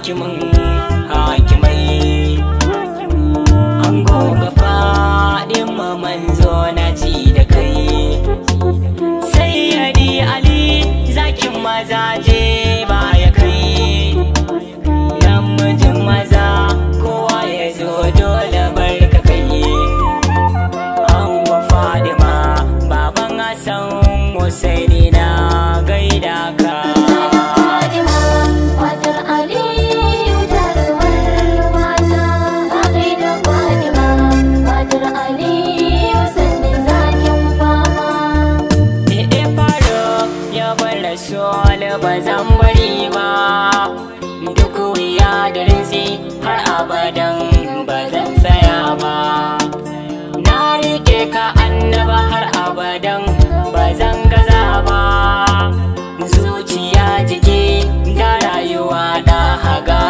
hakimin hakimai. An goga faɗin manzo na ci da kai. Sayyadi Ali zakin mazaje baya kai. Namijin maza kowa ya zo dole barka kai. Ango Fadima baban Hassan Husaini na gaida ka. Ba zan bari ba duk wuya da rinsi har abadan ba zan tsaya ba. Na rike ka annaba har abadan ba zan gaza ba. Zuciya jiki da rayuwa da haga